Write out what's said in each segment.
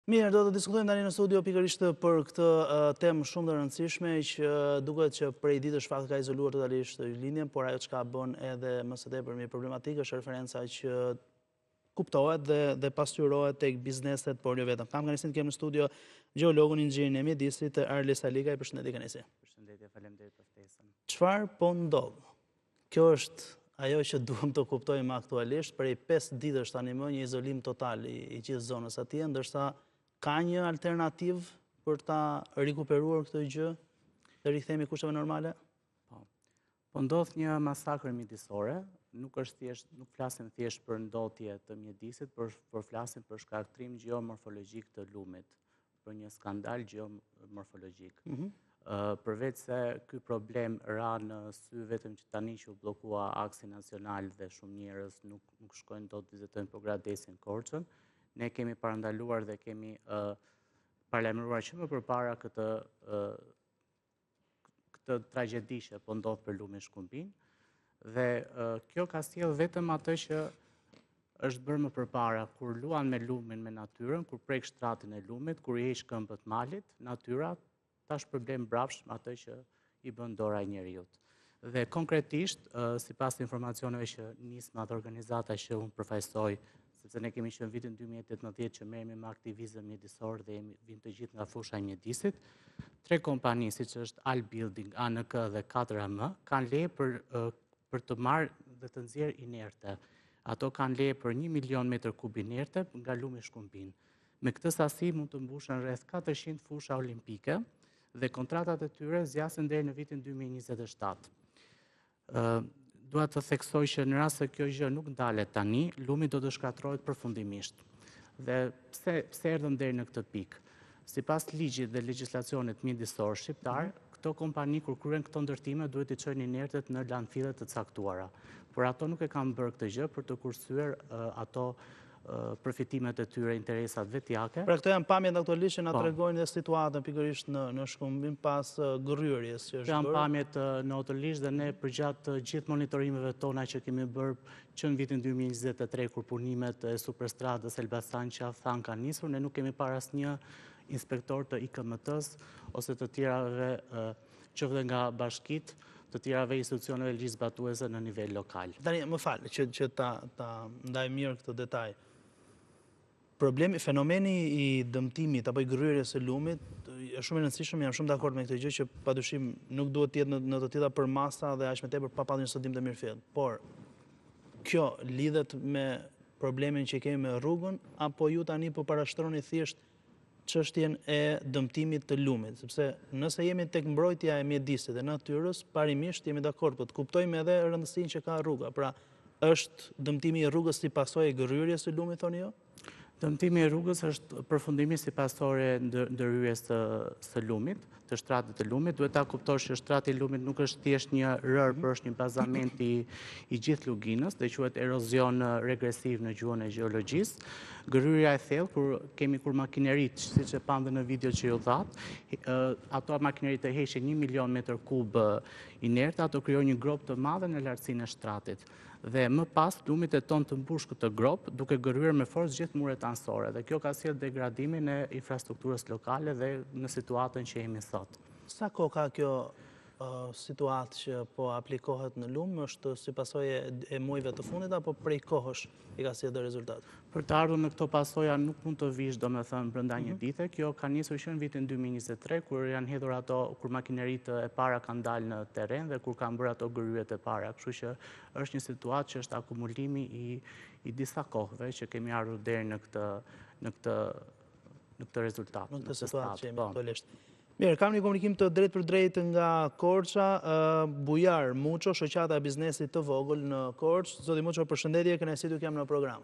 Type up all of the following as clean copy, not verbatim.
Mirë, do të diskutojmë tani në studio pikërisht për këtë temë shumë të rëndësishme që duket që prej ditësh fakti ka izoluar totalisht linjen, por ajo çka bën edhe më së tepër problematikë është referenca që kuptohet dhe pasqyrohet tek bizneset, por jo vetëm. Kam kënaqësinë të kem në studio gjeologun inxhinierin e mjedisit Arles Aligaj. Përshëndetje Kënaqësi. Përshëndetje, faleminderit për ftesën. Çfarë po ndodh? Kjo është ajo që duhem të kuptojmë aktualisht, prej 5 ditësh tani më një izolim total i gjithë zonës atje, ndërsa ka një alternativë për ta rikuperuar këtë gjë, të rikthehemi kushteve normale? Po ndodh një masakër mjedisore, nuk flasim thjesht për ndotje të mjedisit, por flasim për shkaktrim gjeomorfologjik të lumit, për një skandal gjeomorfologjik. Përveç se ky problem ra në sy vetëm që tani që u bllokua aksi nacional dhe shumë njerëz nuk shkojnë dot të vizitojnë Pogradesin, Korçën, ne kemi parandaluar dhe kemi paralajmëruar që më përpara këtë tragjedi që po ndodh për lumin Shkumbin, dhe kjo ka sjell vetëm atë që është bërë më përpara, kur luan me lumin, me natyrën, kur prek shtratin e lumit, kur i heq këmbët malit, natyra tash problem brapsht atë që i bën dora e njeriut. Dhe konkretisht, sipas informacioneve që nis me atë organizata që unë përfaqësoj, sepse ne kemi qenë vitin 2018 që merremi me aktivizëm mjedisor dhe vim të gjithë nga fusha e mjedisit, 3 kompani, siç është Al Building, ANK dhe 4AM, kanë leje për të marrë dhe të nxjerrë inerte. Ato kanë leje për 1 milion metër kub inerte nga lumi Shkumbin. Me këtë sasi mund të mbushën rreth 400 fusha olimpike dhe kontratat e tyre zgjasen deri në vitin 2027. Dua të theksoj që në rast se kjo gjë nuk ndalet tani, lumi do të shkatërrohet përfundimisht. Dhe pse erdhëm deri në këtë pikë? Sipas ligjit dhe legjislacionit mjedisor shqiptar, këto kompani kur kryen këto ndërtime duhet të çojnë inertet në landfille të caktuara. Por ato nuk e kanë bërë këtë gjë për të kursyer ato përfitimet e tyre, interesat vetjake. Pra këto janë pamjet aktualisht që na tregojnë dhe situatën pikërisht në Shkumbin pas gërryerjes që është bërë. Janë pamjet natyrisht dhe ne përgjatë gjithë monitorimeve tona që kemi bërë që në vitin 2023 kur punimet e superstradës Elbasan Qafthan kanë nisur, ne nuk kemi parë asnjë inspektor të IKMT-s ose të tjerave qoftë nga bashkitë, të tjerave institucioneve ligjzbatuese në nivel lokal. Tani, më falë, që ta ndaj mirë këtë detaj. Fenomeni i dëmtimit apo i gërryerjes së lumit është shumë i rëndësishëm, jam shumë dakord me këtë gjë që padyshim nuk duhet të jetë në të tilla përmasa dhe aq më tepër pa pasur një studim të mirëfillt. Por kjo lidhet me problemin që kemi me rrugën apo ju tani po parashtroni thjesht çështjen e dëmtimit të lumit, sepse nëse jemi tek mbrojtja e mjedisit dhe natyrës, parimisht jemi dakord, po të kuptojmë edhe rëndësinë që ka rruga. Pra, është dëmtimi i rrugës si pasojë e gërryerjes së lumit, thoni ju? Dëmtimi i rrugës është përfundimisht si pasojë e ndërhyrjes së lumit, të shtratit të lumit. Duhet ta kuptosh që shtrati i lumit nuk është thjesht një rër, por është një bazament i gjithë luginës, dhe quhet erozion regresiv në gjuhën e gjeologjisë. Gërryerja e thellë, kur makinerit, siç e pamë në video që ju thatë, ato makinerit e heqin 1 milion metër kub inerte, ato krijojnë një grop të madhe në lartësinë e shtratit. Dhe më pas lumi tenton të mbush këtë grop duke gërryer me forcë gjithë muret anësore, dhe kjo ka sjell degradimin e infrastrukturës lokale dhe në situatën që jemi sot. Sa kohë ka kjo situatë që po aplikohet në lum, është si pasojë e muajve të fundit apo prej kohësh i ka sjellë rezultat? Për të ardhur në këto pasoja nuk mund të vish, domethënë brenda një dite. Kjo ka nisur që në vitin 2023 kur janë hedhur ato, kur makineritë e para kanë dalë në terren dhe kur kanë bërë ato gërryerjet e para. Kështu që është një situatë që është akumulimi i disa kohëve që kemi ardhur deri në këtë rezultat. Në këtë situatë që jemi aktualisht. Mirë, kam një komunikim të drejt për drejt nga Korça, Bujar Muço, shoqata e biznesit të vogël në Korçë. Zoti Muço, përshëndetje, kënaqësi t'ju kem në program.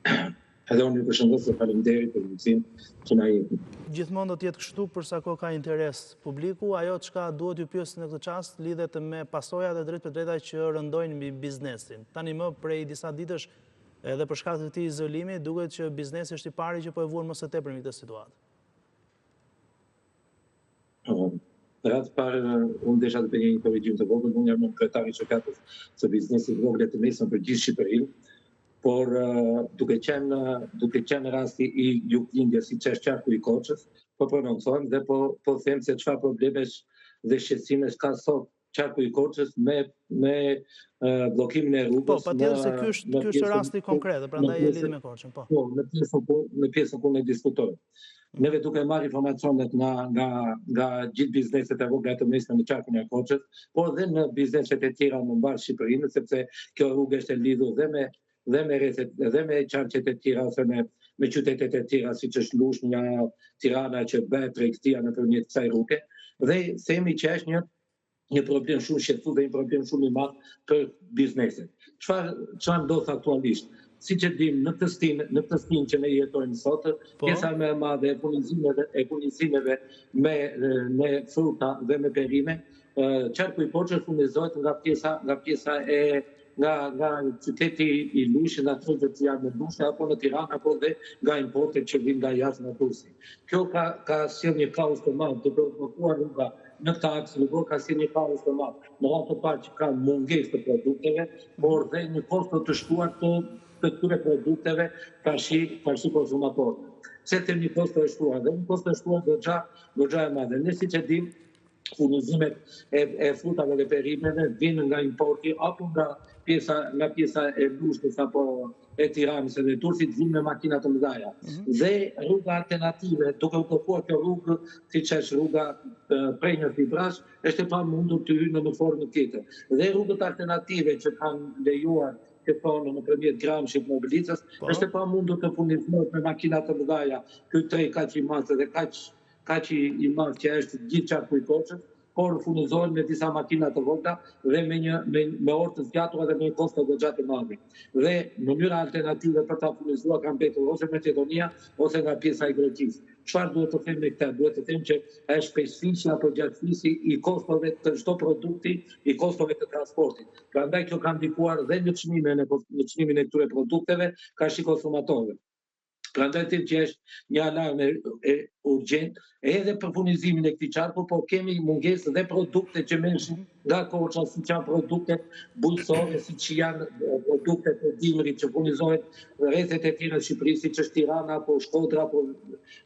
Edhe unë ju përshëndes dhe faleminderit për mundësinë që na jepni. Gjithmonë do të jetë kështu për sa kohë ka interes publiku. Ajo çka duhet ju pyes në këtë çast lidhet me pasojat e drejt për drejta që rëndojnë mbi biznesin. Tani më prej disa ditësh edhe për shkak të këtij izolimi duket që biznesi është i pari që po e vuan më së tepër në këtë situatë. Ratë parë, unë desha të bëj një korrigjim të vogël, unë jam kryetari i shoqatës së biznesit vogël të mesëm për gjithë Shqipërinë, por duke qenë rasti I juglindjes si që është qarku I Korçës, po prononcojmë dhe po them se çfarë problemesh dhe shqetësimesh ka sot qarku I Korçës me bllokimin e rrugës. Po, patjetër se ky është rasti konkret, prandaj e lidhi me Korçën, po. Po, në pjesën ku ne diskutojmë. Neve duke marrë informacionet nga gjithë bizneset e vogla të mesme në qarkun e Korçës, por dhe në bizneset e tjera në mbar Shqipërinë, sepse kjo rrugë është e lidhur dhe me qarqet e tjera ose me qytetet e tjera siç është Lushnja, Tirana që bëhet tregtia nëpërmjet kësaj rruge, dhe themi që është një problem shumë shqetësues dhe një problem shumë I madh për bizneset. Çfarë ndodh aktualisht? Siç e dim, në këtë stinë që ne jetojmë sot, pjesa më e madhe e punësimeve me fruta dhe me perime, qarku I Korçës furnizohet nga pjesa nga qyteti I Lushnjës, nga frutat që janë në Lushnjë apo në Tiranë apo dhe nga importet që vijnë nga jashtë nga Turqi. Kjo ka sjellë një kaos të madh, duke bllokuar rruga në këtë aks, ka sjellë një kaos të madh. Në radhë të parë që ka mungesë të produkteve, por dhe një kosto të shtuar të këtyre produkteve parësi konsumatorëve. Se them një kosto e shtuar, dhe një kosto e shtuar goxha e madhe. Ne siç e dim, furnizimet e frutave dhe perimeve vinë nga importi apo nga pjesa e Lushnjës apo e Tiranës dhe Turqit vinë me makina të mëdha. Dhe rruga alternative, duke u bllokuar kjo rrugë, siç është rruga Prenjës-Fibrash, është e pamundur të hyjë në formë tjetër. Dhe rrugët alternative që kanë lejuar që thonë nëpërmjet Gramshit, Mobilicës, është e pamundur të furnizohet me makina të mëdha, ky trej kaq I madh dhe kaq I madh që është gjithë qarku I Korçës, por furnizohen me disa makina të vogla dhe me orë të zgjatura dhe me kosto goxha të madhe. Dhe mënyra alternative për ta furnizuar ka mbetur ose Maqedonia ose nga pjesa e Greqisë. Çfarë duhet të them me këtë? Duhet të them që është shpejtësia apo gjatësia I kostove të çdo produkti, I kostove të transportit. Prandaj kjo ka ndikuar dhe në çmimin e këtyre produkteve ka shi konsumatorëve. Prandaj them që është një alarm urgjent edhe për furnizimin e këtij qarku, por kemi mungesë dhe produkte që merreshin nga Korça, siç janë produktet bujqësore, siç janë produktet e dimrit që furnizohet rrethet e tjera të Shqipërisë, siç është Tirana apo Shkodra, apo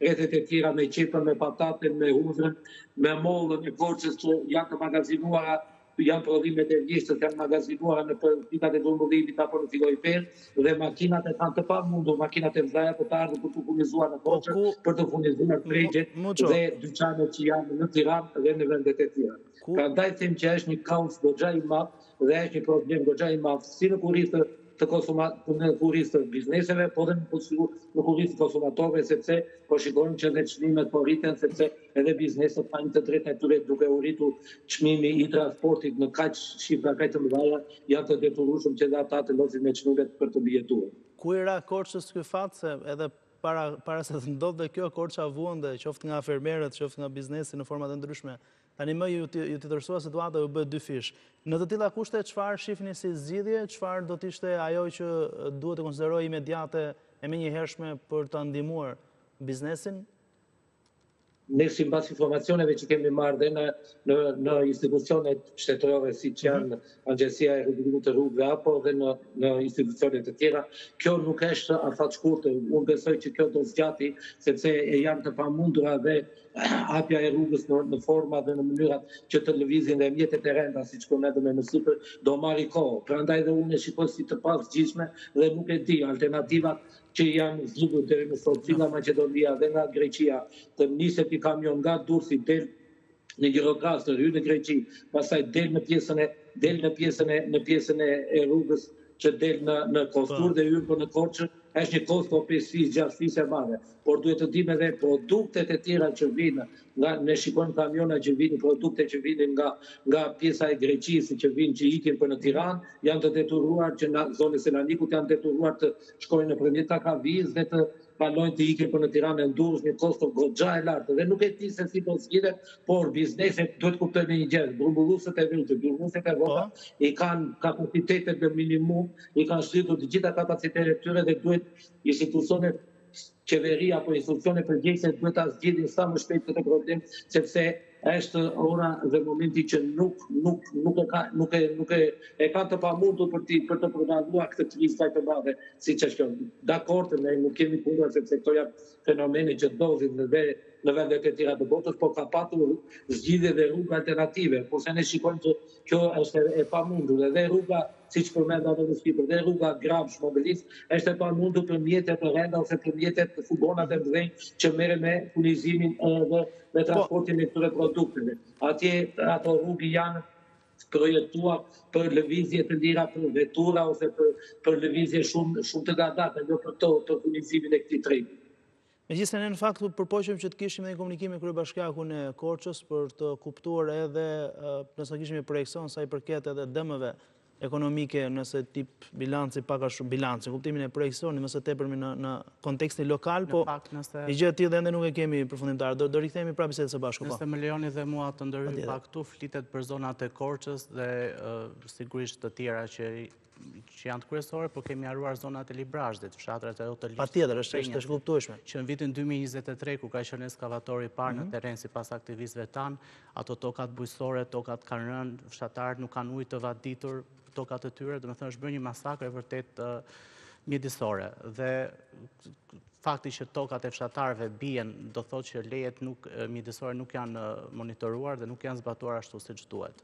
rrethet e tjera me qepën, me pataten, me hudhrën, me mollën e Korçës që janë të magazinuara, janë prodhimet e vjeshtës janë magazinuara në pikat e Dumbullimit apo në Figojper dhe makinat e kanë të pamundur, makinat e mëdha për të ardhur për të furnizuar në Korçë, për të furnizuar tregjet dhe dyqanet që janë në Tiranë dhe në vendet e tjera. Prandaj them që është një kaos goxha I madh dhe është një problem goxha I madh si në kurrizë në kurrizë të bizneseve, po dhe në kurrizë të konsumatorëve, sepse po shikojmë që edhe çmimet po rriten, sepse edhe bizneset kanë të drejtën e tyre duke u rritur çmimi I transportit në kaq shifra kaq të mëdha, janë të detyrueshëm që ata të losin me çmimet për të bijetuar. Ku I ra Korçës ky fat, se edhe para se të ndodhte kjo, Korça vuante qoftë nga fermerët, qoftë nga biznesi në forma të ndryshme. Tani më ju të tërësua situata, ju bëhet dy fish. Në të tilla kushte, çfarë shihni si zgjidhje, çfarë do të ishte ajo që duhet të konsiderojë imediate e menjëhershme për ta ndihmuar biznesin? Ne sipas informacioneve që kemi marrë dhe në institucionet shtetërore siç janë Agjencia e Rregullimit të Rrugëve apo dhe në institucione të tjera, kjo nuk është afat shkurtër. Unë besoj që kjo do zgjati sepse janë të pamundura dhe hapja e rrugës në forma dhe në mënyrat që të lëvizin dhe mjetet e renda, siç edhe me sipër, do marrë kohë. Prandaj dhe unë e shikoj si të pazgjidhshme dhe nuk e di alternativat që janë zgjedhur deri më sot, nga Maqedonia dhe nga Greqia, të niset I kamion nga Durrësi del në Gjirokastër, hyn në Greqi, pastaj del në pjesën e rrugës që del në Kostur dhe hyn në Korçë, është një kosto 5 fish, 6 fish e madhe. Por duhet të dim edhe produktet e tjera që vinë, ne shikojmë kamiona që vinë, produkte që vinë nga pjesa e Greqisë që vinë që ikin për në Tiranë, janë të detyruar që në zonën e Selanikut janë detyruar të shkojnë nëpërmjet Takavizë dhe të kalojnë të ikin për në Tiranë në Durrës, një kosto goxha e lartë. Dhe nuk e di se si do zgjidhet, por bizneset duhet kuptojnë një gjë, grumbulluesit e vetë, bizneset e vogla I kanë kapacitetet në minimum, I kanë shlitur të gjitha kapacitetet e tyre dhe duhet institucionet qeveria apo institucione përgjegjëse duhet ta zgjidhin sa më shpejt këtë problem, sepse është ora dhe momenti që nuk e ka të pamundur për të përballuar këtë krizë kaq të madhe siç është kjo. Dakord, ne nuk kemi kundër sepse këto janë fenomene që ndodhin në vendet e tjera të botës, por ka patur zgjidhje dhe rruga alternative. Kurse ne shikojmë që kjo është e pamundur dhe rruga, siç përmenda edhe në Shqipëri, dhe rruga Gramsh-Mobelis është e pamundur për mjetet të renda ose për mjetet të furgonat e mëdhenj që merren me furnizimin dhe me transportin e këtyre produkteve. Atje ato rrugë janë projektuar për lëvizje të lira, për vetura ose për lëvizje shumë të gatata, jo për furnizimin e këtij tregi. Megjithëse ne në fakt përpoqem që të kishim edhe komunikim me kryebashkiakun e Korçës për të kuptuar edhe nëse kishim një projekcion sa i përket edhe dëmeve ekonomike nëse tip bilanci pak a shumë bilanci, kuptimin e projekcionit mëse tepërmi në kontekstin lokal, po një gjë të tillë ende nuk e kemi përfundimtar. Do rikthehemi prapë bisedën së bashku. Nëse më lejoni dhe mua të ndërhyj pak këtu, flitet për zonat e Korçës dhe sigurisht të tjera që janë të kryesore, por kemi haruar zonat e Librazhdit, fshatrat e hotelit. Patjetër, është e kuptueshme. Që në vitin 2023, kur ka qenë ekskavatori i parë në terren sipas aktivistëve tan, ato tokat bujqësore, tokat kanë rënë, fshatarët nuk kanë ujë të vaditur, tokat e tyre, domethënë është bërë një masakër vërtet mjedisore. Dhe fakti që tokat e fshatarëve bien, do thotë që lejet mjedisore nuk janë monitoruar dhe nuk janë zbatuar ashtu siç duhet.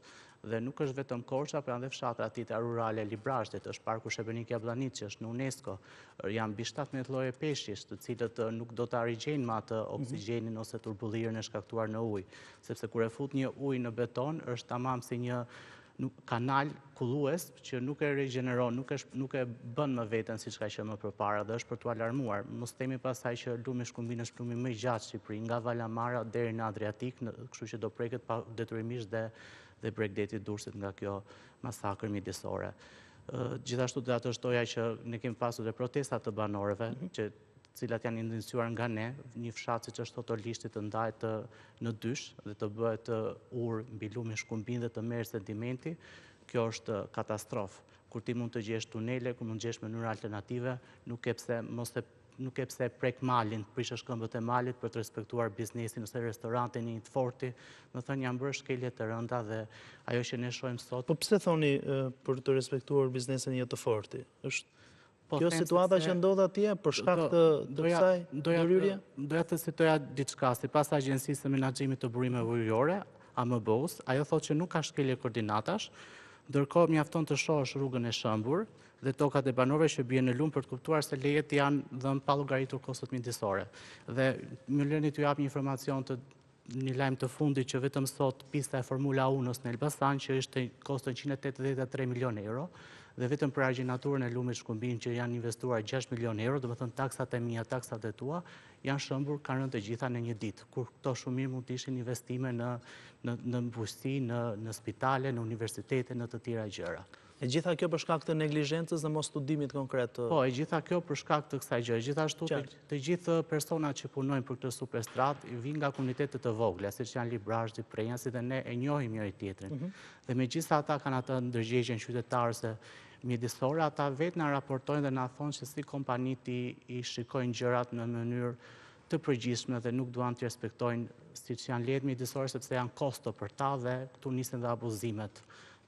Dhe nuk është vetëm Korça, por janë dhe fshatra titra rurale e Librazhdit, është parku Shebenika Bllanic që është në UNESCO, janë mbi 17 lloje peshqish, të cilët nuk do të arrigjejnë me atë oksigjenin ose turbullirën e shkaktuar në ujë, sepse kur e fut një ujë në beton, është tamam si një kanal kullues që nuk e regjeneron, nuk e bën më veten siç ka qenë më përpara dhe është për t'u alarmuar. Mos themi pastaj që lumi Shkumbin është lumi më i gjatë në Shqipëri, nga Valamara deri në Adriatik, kështu që do preket detyrimisht dhe Bregdeti Durrësit nga kjo masakër mjedisore. Gjithashtu do të shtoja që ne kemi pasur dhe protesta të banorëve, cilat janë iniciuar nga ne, një fshat siç është Hotolishti të ndahet në dysh dhe të bëhet urë mbi lumin Shkumbin dhe të merret sedimenti, kjo është katastrofë. Kur ti mund të gjesh tunele, kur mund të gjesh mënyra alternative, nuk e pse prek malin, prishësh këmbët e malit për të respektuar biznesin ose restorantin e një të forti, më thënë janë bërë shkelje të rënda dhe ajo që ne shohim sot. Po pse thoni për të respektuar biznesin e një të forti? Kjo situata që ndodh atje për shkak të kësaj ndryrje? Doja të citoja diçka, sipas Agjencisë së Menaxhimit të Burimeve Ujërore, AMB-s, ajo thotë që nuk ka shkelje koordinatash, ndërkohë mjafton të shohësh rrugën e shëmbur dhe tokat e banorëve që bien në lum për të kuptuar se lejet janë dhënë pa llogaritur kostot mjedisore. Dhe më lëni t'ju jap një informacion të një lajm të fundit që vetëm sot pista e Formula 1 në Elbasan që ishte koston 183 milion euro dhe vetëm për argjenaturën e lumit Shkumbin që janë investuar 6 milion euro, do të thënë taksat e mia, taksat e tua, janë shëmbur, kanë rënë të gjitha në një ditë, kur këto shumë mirë mund të ishin investime në bujqësi, në spitale, në universitete, në të tjera gjëra. E gjitha kjo për shkak të neglizhencës dhe mos studimit konkret? Po, e gjitha kjo për shkak të kësaj gjë. Gjithashtu të gjithë personat që punojnë për këtë superstrat vijnë nga komunitete të vogla, siç janë Librazhdi, Prenjasi dhe ne e njohim njëri tjetrin. Dhe megjithëse ata kanë atë ndërgjegjjen qytetarëse mjedisore, ata vetë na raportojnë dhe na thonë që si kompanit i shikojnë gjërat në mënyrë të përgjithshme dhe nuk duan të respektojnë siç janë lejet mjedisore sepse janë kosto për ta dhe këtu nisen dhe abuzimet.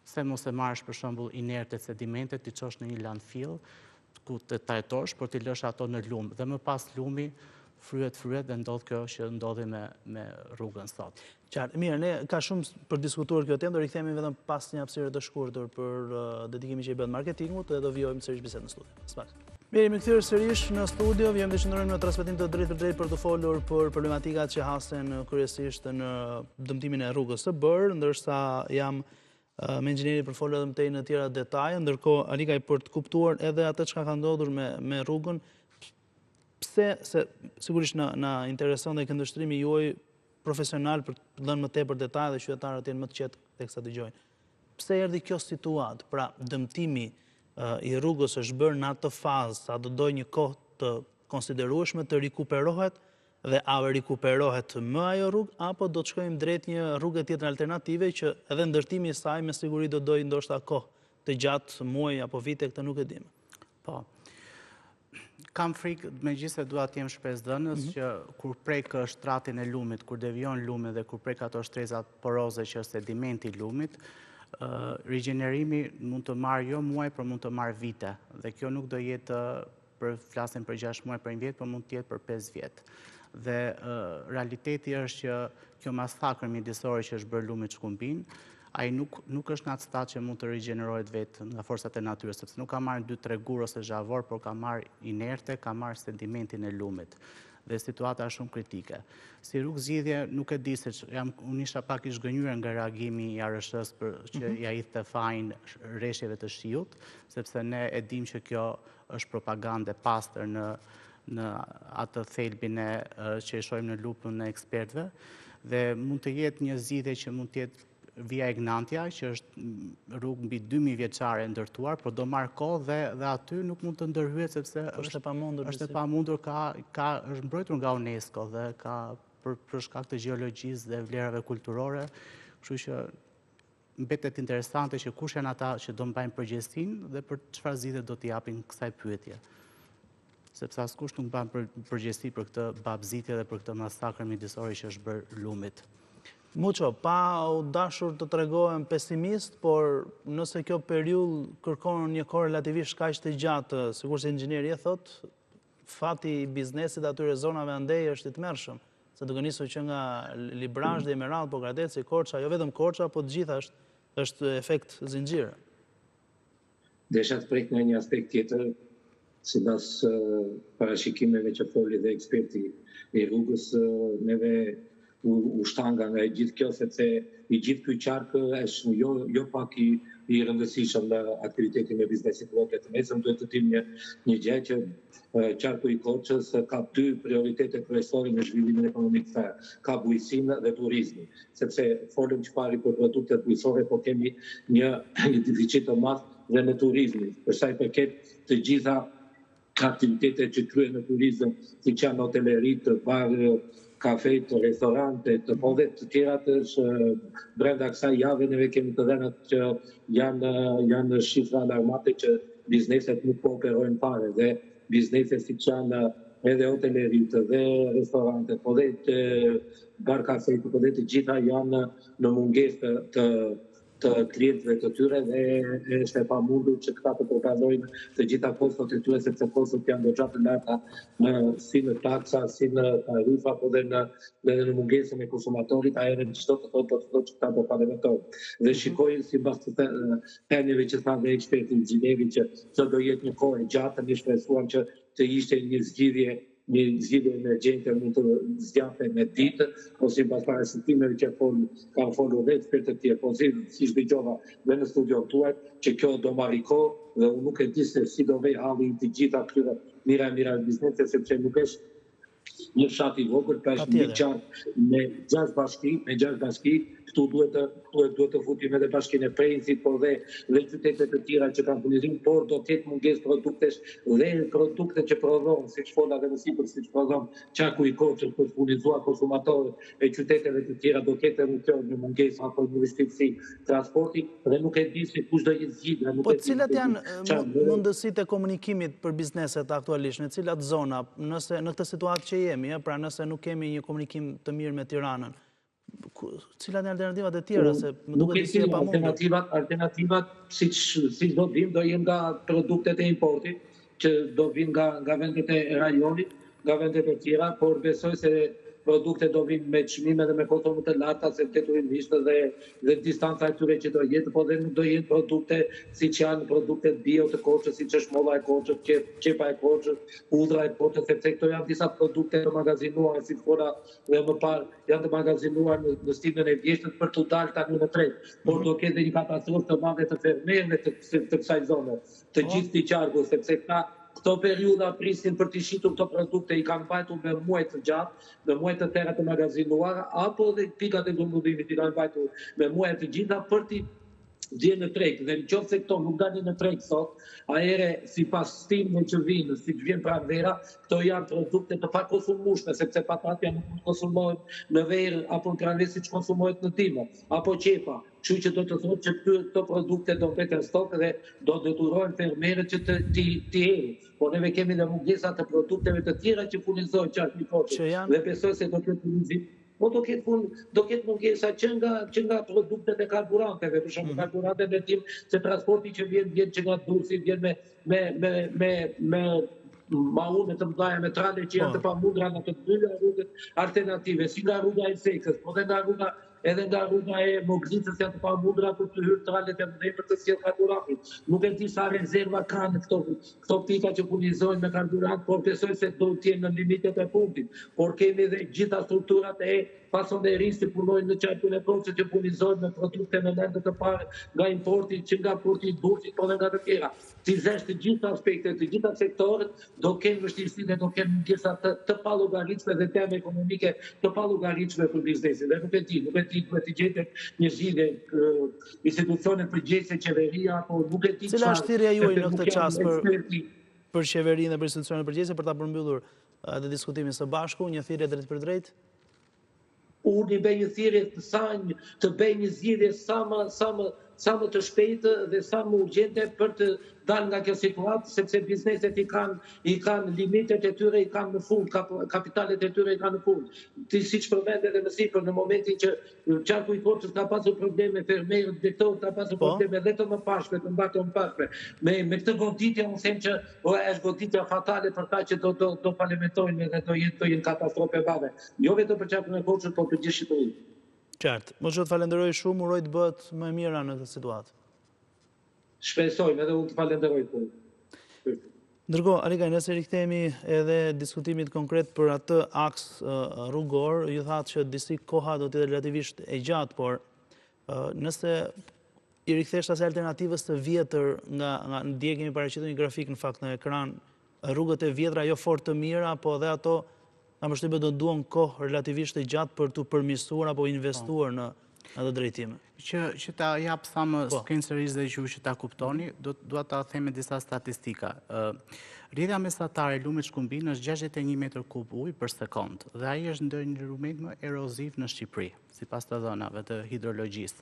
Se mos e marrësh për shembull inerte sedimente, ti çosh në një landfill ku të trajtosh, por ti lësh ato në lum dhe më pas lumi fryhet dhe ndodh kjo që ndodhi me rrugën sot. Qartë, mirë, ne ka shumë për diskutuar kjo temë, do rikthehemi vetëm pas një hapësire të shkurtër për dedikimin që i bën marketingut dhe do vijojmë sërish bisedën në studio. Spas. Mirë, jemi kthyer sërish në studio, vjen të qëndrojmë në transmetim të drejtë për drejtë për të folur për problematikat që hasen kryesisht në dëmtimin e rrugës së bërë, ndërsa jam me inxhinieri për folur edhe më tej në tjera detaje, ndërkohë Alikaj për të kuptuar edhe atë çka ka ndodhur me rrugën, pse se sigurisht na intereson dhe këndvështrimi juaj profesional për të dhënë më tepër detaje dhe qytetarët janë më të qetë teksa dëgjojnë. Pse erdhi kjo situatë? Pra, dëmtimi i rrugës është bërë në atë fazë sa do dojë një kohë të konsiderueshme të rikuperohet dhe a rikuperohet më ajo rrugë, apo do të shkojmë drejt një rrugë tjetër alternative që edhe ndërtimi i saj me siguri do dojë ndoshta kohë të gjatë muaj apo vite, këtë nuk e dim. Po. Kam frikë, megjithëse dua të jem shpresdhënës që kur prek shtratin e lumit, kur devion lumi dhe kur prek ato shtrezat poroze që është sedimenti i lumit, rigjenerimi mund të marrë jo muaj, por mund të marrë vite. Dhe kjo nuk do jetë flasim për 6 muaj për 1 vjet, por mund të jetë për 5 vjet. Dhe realiteti është që kjo masakër mjedisore që është bërë lumit Shkumbin, ai nuk është në atë stad që mund të rigjenerohet vetë nga forcat e natyrës, sepse nuk ka marrë 2-3 gur ose zhavor, por ka marrë inerte, ka marrë sedimentin e lumit. Dhe situata është shumë kritike. Si rrugë zgjidhje, nuk e di se unë isha pak i zgënjur nga reagimi i ARSH-s që ja hidhte fajin rreshjeve të shiut, sepse ne e dim që kjo është propagandë e pastër në atë thelbin që e shohim në lupën e ekspertëve, dhe mund të jetë një zgjidhje që mund të jetë Via Ignantia, që është rrugë mbi 2000 vjeçare ndërtuar, por do marrë kohë dhe aty nuk mund të ndërhyet sepse është e pamundur. Është e pamundur, është mbrojtur nga UNESCO dhe ka për shkak të gjeologjisë dhe vlerave kulturore, kështu që mbetet interesante që kush janë ata që do mbajnë përgjegjësinë dhe për çfarë zgjidhje do t'i japin kësaj pyetje. Sepse askush nuk mban përgjegjësi për këtë babëzitje dhe për këtë masakër mjedisore që është bërë lumit. Muço, pa u dashur të tregohem pesimist, por nëse kjo periudhë kërkon një kohë relativisht kaq të gjatë, sikur se inxhinieri e thot, fati i biznesit atyre zonave andej është i tmerrshëm, se duke nisur që nga Librazh dhe Emerald, Pogradeci, Korça, jo vetëm Korça, po të gjitha është efekt zinxhir. Desha të prek në një aspekt tjetër, sipas parashikimeve që foli dhe eksperti i rrugës, neve u shtanga nga e gjithë kjo, sepse i gjithë ky qark është jo pak i rëndësishëm në aktivitetin e biznesit vogël të mesëm. Duhet të dim një gjë që qarku i Korçës ka 2 prioritete kryesore në zhvillimin ekonomik të saj. Ka bujqësinë dhe turizmin, sepse folëm çfarë për produktet bujqësore, po kemi një deficit të madh dhe në turizmin. Për sa i përket të gjitha aktivitetet që kryen në turizëm, siç janë hotelerit, barë, kafet, restorantet, po dhe të tjerat është brenda kësaj jave neve kemi të dhënat që janë shifra alarmante që bizneset nuk po operojnë fare dhe bizneset siç janë edhe hotelerit dhe restorantet, po dhe bar kafet, po dhe të gjitha janë në mungesë të klientëve të tyre dhe është e pamundur që këta të propagandojnë të gjitha kostot e tyre, sepse kostot janë goxha të larta si në taksa, si në tarifa, po dhe në mungesën e konsumatorit, ajo në çdo të thotë që këta do parlamentojnë. Dhe shikojnë sipas të penjeve që tha dhe eksperti inxhinieri që do jetë një kohë e gjatë, ne shpresuam që të ishte një zgjidhje emergjente mund të zgjate me ditë, ose pas parashikimeve që kanë folur dhe ekspertët tjerë, po si dëgjova dhe në studion tuaj, që kjo do marrë kohë dhe unë nuk e di se si do vej halli të gjitha këtyre mira biznese, sepse nuk është një fshat i vogël, pa është një qark me 6 bashki, këtu duhet të futim edhe bashkinë e Prenzit, por dhe qytetet e tjera që kanë furnizim, por do të ketë mungesë produktesh dhe produkte që prodhon, siç fola dhe në sipër, siç prodhon qarku i Korçës për furnizuar konsumatorët e qyteteve të tjera, do ketë një mungesë apo një vështirësi transporti dhe nuk e di se kush do jetë zgjidhja. Po cilat janë mundësitë e komunikimit për bizneset aktualisht, në cilat zona, nëse në këtë situatë që jemi, pra nëse nuk kemi një komunikim të mirë me Tiranën, cilat janë alternativat e tjera, se më duket se pa mundur. Alternativat siç do vinë, do jenë nga produktet e importit, që do vinë nga vendet e rajonit, nga vendet e tjera, por besoj se produktet do vinë me çmime dhe me kosto më të larta se detyrimisht dhe distanca e tyre që do jetë, po dhe nuk do jenë produkte siç janë produktet bio të Korçës, siç është molla e Korçës, qepa e Korçës, hudhra e Korçës, sepse këto janë disa produkte të magazinuara, si fola dhe më parë, janë të magazinuar në stilin e vjeshtët për të dalë tani në tregë. Por do ketë një katastrofë të madhe të fermerëve të kësaj zone, të gjithë të qarku, sepse këto periudha prisin për të shitur këto produkte, i kanë mbajtur me muaj të gjatë, me muaj të tëra të magazinuara, apo dhe pikat e grumbullimit i kanë mbajtur me muaj të gjitha për të vjen në treg dhe nëse këto nuk dalin në treg sot, ahere sipas stimeve që vinë, siç vjen pranvera, këto janë produkte të pakonsumueshme, sepse patatja nuk konsumohet në verë apo në pranverë siç konsumohet në dimër, apo qepa. Kështu që do të thotë që këto produkte do mbeten stok dhe do detyrohen fermerët që t'i herin. Po neve kemi dhe mungesa të produkteve të tjera që furnizojnë qartë nipote dhe besoj se do të furnizim. Po do ketë mungesa që nga produktet e karburanteve, për shembull karburantet e tim se transporti që vjen që nga Durrësi, vjen me maune të mëdha me trale që janë të pamundra në të dyja rrugët alternative, si nga rruga e Sekës, po edhe nga rruga e Moglicës janë të pamundra për të hyrë tralet e mëdha për të sjellë karburantin. Nuk e di sa rezerva kanë këto pika që furnizojnë me karburant, por besoj se do të jenë në limitet e fundit. Por kemi edhe gjitha strukturat e pasonerisë që punojnë në qarkun e Kosovës që furnizojnë me produkte në lende të parë nga importi, që nga porti i Durrësit, po dhe nga të tjera. Ti zesh të gjitha aspektet, të gjitha sektorët, do kenë vështirësi dhe do kenë mungesa të pallogaritshme dhe teme ekonomike të pallogaritshme për biznesin. Dhe nuk e di, duhet të gjetet një zgjidhje institucione përgjegjëse, qeveria, apo nuk e di çfarë. Cila është thirrja juaj në këtë çast për qeverinë dhe për institucionet përgjegjëse për ta përmbyllur atë diskutimin së bashku, një thirrje drejt për drejt? Unë i bëj një thirrje të bëj një zgjidhje sa më të shpejtë dhe sa më urgjente për të dalë nga kjo situatë, sepse bizneset i kanë limitet e tyre, i kanë në fund, kapitalet e tyre i kanë në fund. Ti siç përmend edhe më sipër, në momentin që qarku i Korçës ka pasur probleme, fermerët, dektorët ka pasur probleme dhe të mëparshme, të mbartë. Me këtë goditje unë them që është goditja fatale për ta që do falimentojnë dhe do jenë katastrofë e madhe. Jo vetëm për qarkun e Korçës, por për gjithë Shqipërinë. Qartë. Më që të falenderoj shumë, uroj të bëhet më e mira në këtë situatë. Shpresojmë edhe unë të falenderoj të. Ndërkohë, Alikaj, nëse rikthehemi edhe diskutimit konkret për atë aks rrugor, ju thatë që disi koha do të jetë relativisht e gjatë, por nëse i rikthesht asaj alternativës të vjetër nga dje kemi paraqitur një grafik në fakt në ekran, rrugët e vjetra jo fort të mira, po edhe ato na përshtypje do duan kohë relativisht të gjatë për të përmirësuar apo investuar në atë drejtime. Që ta jap sa më skencerisht dhe që ta kuptoni, dua ta them me disa statistika. Rrjedhja mesatare e lumit Shkumbin është 61 metër kub ujë për sekond dhe ai është ndër një rrugë më eroziv në Shqipëri, sipas të dhënave të hidrologjisë.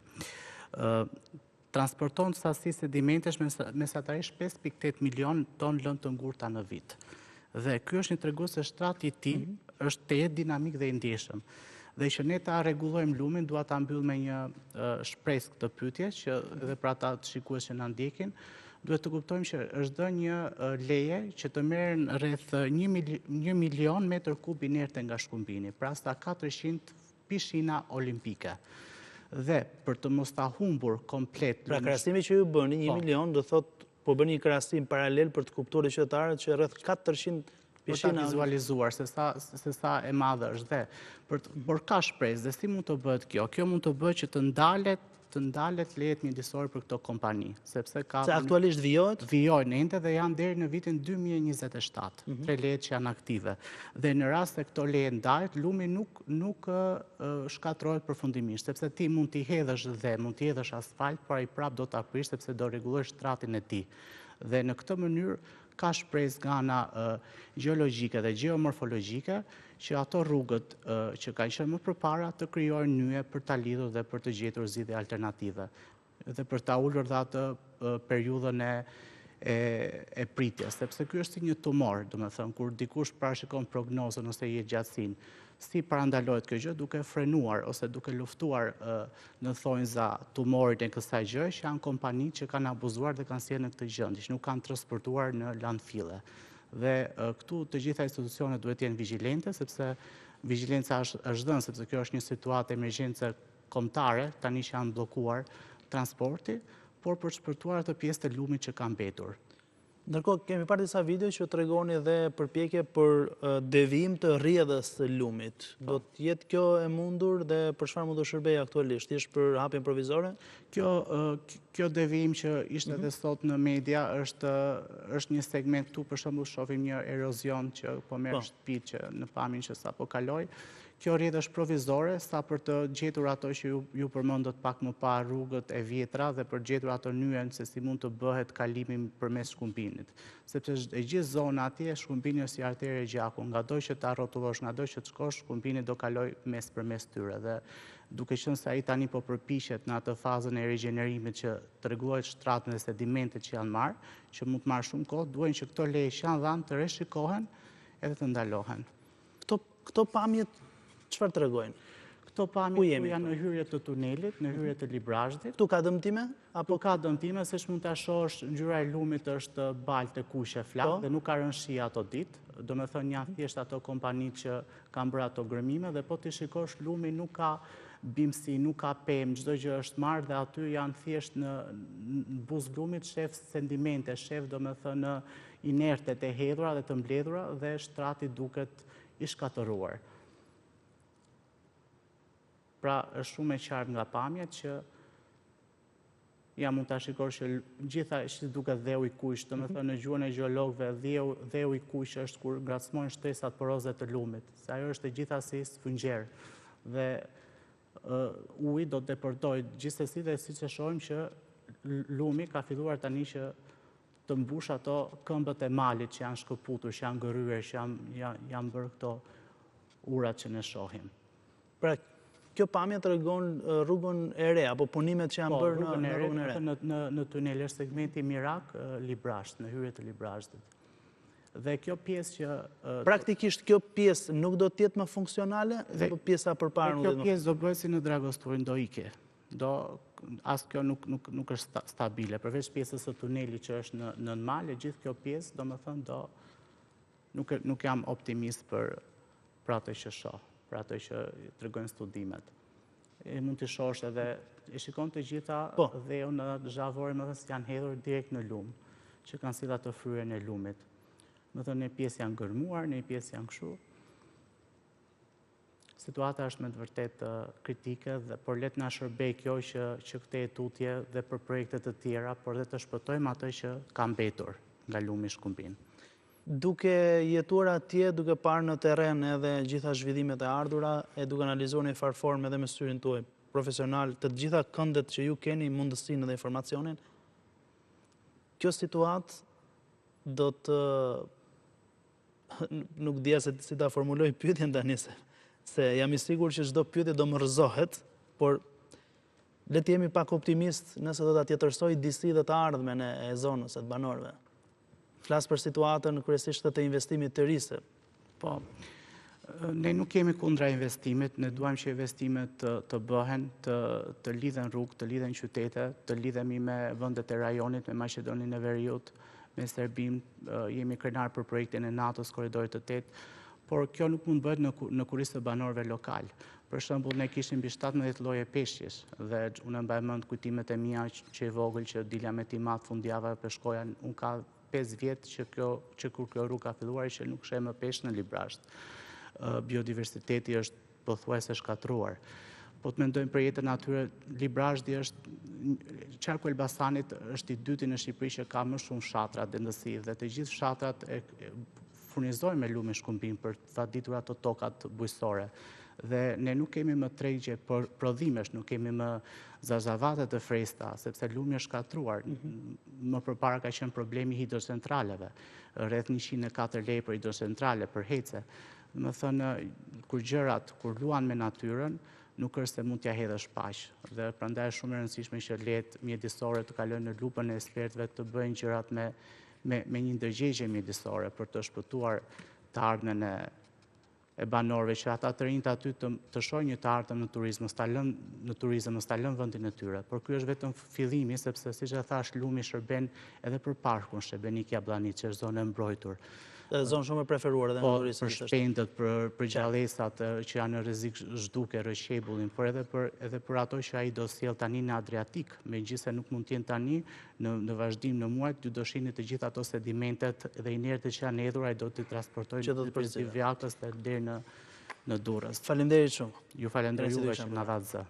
Transporton sasi sedimentesh mesatarisht 5.8 milion ton lëndë të ngurta në vit. Dhe ky është një tregues se shtrati i tij është të jetë dinamik dhe i ndjeshëm. Dhe që ne ta rregullojmë lumin, dua ta mbyll me një shpresë këtë pyetje që edhe për ata të shikues që na ndjekin, duhet të kuptojmë që është dhënë një leje që të merren rreth 1 milion metër kub inerte nga Shkumbini, pra sa 400 pishina olimpike. Dhe për të mos ta humbur komplet. Pra krahasimi që ju bëni 1 milion do thotë po bëni një krahasim paralel për të kuptuar qytetarët që rreth 400 për ta vizualizuar se sa e madhe është dhe por ka shpresë dhe si mund të bëhet kjo? Kjo mund të bëhet që të ndalet lejet mjedisore për këto kompani, sepse ka se aktualisht vijojnë ende dhe janë deri në vitin 2027, tre lejet që janë aktive. Dhe në rast se këto leje ndahet, lumi nuk shkatërrohet përfundimisht, sepse ti mund t'i hedhësh dhe mund t'i hedhësh asfalt, por ai prap do ta prish sepse do rregullosh shtratin e tij. Dhe në këtë mënyrë ka shpresë nga ana gjeologjike dhe geomorfologjike që ato rrugët që kanë qenë më përpara të krijojnë nyje për ta lidhur dhe për të gjetur zgjidhje alternative dhe për ta ulur dhe atë periudhën e pritjes, sepse ky është si një tumor, domethënë kur dikush parashikon prognozën ose jetëgjatësinë, si parandalohet kjo gjë duke frenuar ose duke luftuar në thonjza tumorin e kësaj gjë, që janë kompani që kanë abuzuar dhe kanë sjellë në këtë gjendje, që nuk kanë transportuar në landfille. Dhe këtu të gjitha institucionet duhet të jenë vigjilente, sepse vigjilenca është dhënë, sepse kjo është një situatë emergjence kombëtare, tani që janë bllokuar transporti, por për të shpërtuar atë pjesë të lumit që ka mbetur. Ndërkohë, kemi parë disa video që tregoni dhe përpjekje për devijim të rrjedhës së lumit. Do të jetë kjo e mundur dhe për çfarë mund të shërbejë aktualisht? Është për hapjen provizore? Kjo devijim që ishte edhe sot në media është një segment këtu, për shembull shohim një erozion që po merr shtëpi që në pamjen që sapo kaloi. Kjo rrjedhë është provizore, sa për të gjetur ato që ju përmendët pak më parë, rrugët e vjetra dhe për gjetur ato nyjen se si mund të bëhet kalimi përmes shkumbinit. Sepse e gjithë zona atje shkumbini është si artere e gjakut, ngadoj që ta rrotullosh, ngadoj që të shkosh, shkumbini do kaloj përmes tyre dhe duke qenë se ai tani po përpiqet në atë fazën e rigjenerimit që të rregullojë shtratën e sedimentet që janë marrë, që mund të marrë shumë kohë, duhen që këto leje që janë dhënë të rishikohen edhe të ndalohen. Këto pamjet çfarë tregojnë? Këto pamjet janë në hyrje të tunelit, në hyrje të Librazhdit. Këtu ka dëmtime? Apo ka dëmtime, se mund ta shohësh ngjyra e lumit është baltë e kuqe flak dhe nuk ka rënë shi ato ditë. Domethënë janë thjesht ato kompanitë që kanë bërë ato grëmime dhe po ti shikosh lumi nuk ka bimësi, nuk ka pemë, çdo gjë është marrë dhe aty janë thjesht në buzë lumit shef sedimente, shef domethënë inertet e hedhura dhe të mbledhura dhe shtrati duket i shkatëruar. Pra është shumë e qartë nga pamja që mund ta shikosh që gjitha që duket dheu i kuq, domethënë në gjuhën e gjeologëve dheu i kuq është kur ngracmojnë shtresat poroze të lumit, se ajo është e gjithasë sfungjer dhe uji do të depërtojë gjithsesi dhe siç e shohim që lumi ka filluar tani që të mbush ato këmbët e malit që janë shkëputur, që janë gërryer, që janë bërë këto urat që ne shohim. Pra, kjo pamje tregon rrugën e re apo punimet që janë bërë në rrugën e re. Në tunel është segmenti Mirak Librazhd, në hyrje të Librazhdit. Dhe kjo pjesë që praktikisht kjo pjesë nuk do të jetë më funksionale apo pjesa përpara nuk do të. Kjo pjesë do bëhet si në Dragosturin, do ike. As kjo nuk është stabile, përveç pjesës së tunelit që është në mal, gjithë kjo pjesë, domethënë nuk jam optimist për atë që shoh, për atë që tregojnë studimet. Mund të shohësh edhe e shikon të gjitha dheu në zhavore, më thënë, janë hedhur direkt në lum, që kanë sill ato fryrën e lumit. Më thënë, një pjesë janë gërmuar, një pjesë janë kështu. Situata është me të vërtet kritike, por le të na shërbej kjo që këtë tutje dhe për projekte të tjera, por dhe të shpëtojmë atë që ka mbetur nga lumi Shkumbin. Duke jetuar atje, duke parë në terren edhe gjitha zhvillimet e ardhura, e duke analizuar në farë formë edhe me syrin tuaj profesional, të gjitha këndet që ju keni mundësinë dhe informacionin, kjo situatë do të nuk dia se si ta formuloj pyetjen tani se jam i sigurt që çdo pyetje do më rrëzohet, por le të jemi pak optimist nëse do ta tjetërsoj disi dhe të ardhmen e zonës së banorëve. Flas për situatën kryesisht të investimit të rise. Po, ne nuk kemi kundra investimit, ne duam që investimet të bëhen, të lidhen rrugë, të lidhen qytete, të lidhemi me vendet e rajonit, me Maqedoninë e Veriut, me Serbin, jemi krenar për projektin e NATO-s Korridorit të 8, por kjo nuk mund bëhet në kurisë të banorëve lokal. Për shembull, ne kishim mbi 17 lloje peshqish dhe unë mbaj mend kujtimet e mia që e vogël që dilja me timat fundjavë peshkoja, unë ka 5 vjet që kur kjo rrugë ka filluar që nuk sheh më peshq në Librazhd. Biodiversiteti është pothuajse shkatruar. Po të mendojmë për jetën natyre, Librazhdi është qarku Elbasanit është i dyti në Shqipëri që ka më shumë shatra dendësi dhe të gjithë shatrat furnizojnë me lumin Shkumbin për të vaditur ato tokat bujqësore. Dhe ne nuk kemi më tregje për prodhimesh, nuk kemi më zazavate të freskëta, sepse lumi është shkatruar. Më përpara ka qenë problemi hidrocentraleve, rreth 104 lej për hidrocentrale, për hece. Më thënë, kur luan me natyrën, nuk është se mund t'ja hedhësh paq. Dhe prandaj është shumë e rëndësishme që lejet mjedisore të kalojnë në lupën e ekspertëve të bëjnë gjërat me një ndërgjegje mjedisore për të shpëtuar të ardhmen e banorëve, që ata të rinjt aty të shohin një të ardhmë në turizëm, mos ta lënë vendin e tyre. Por ky është vetëm fillimi, sepse siç e thash, lumi shërben edhe për parkun Shëbenik Jablani, që është zonë e mbrojtur. Zonë shumë e preferuar edhe në turizëm. Për shpendët, për gjallësat që janë në rrezik zhduke, rrëshebullin, por edhe për ato që ai do sjell tani në Adriatik, megjithëse nuk mund të jenë tani në vazhdim në muajt, ju do shihni të gjitha ato sedimentet dhe inertet që janë hedhur, ai do të transportojë për Vjakës deri në Durrës. Faleminderit shumë. Ju falenderoj juve që na dha zë.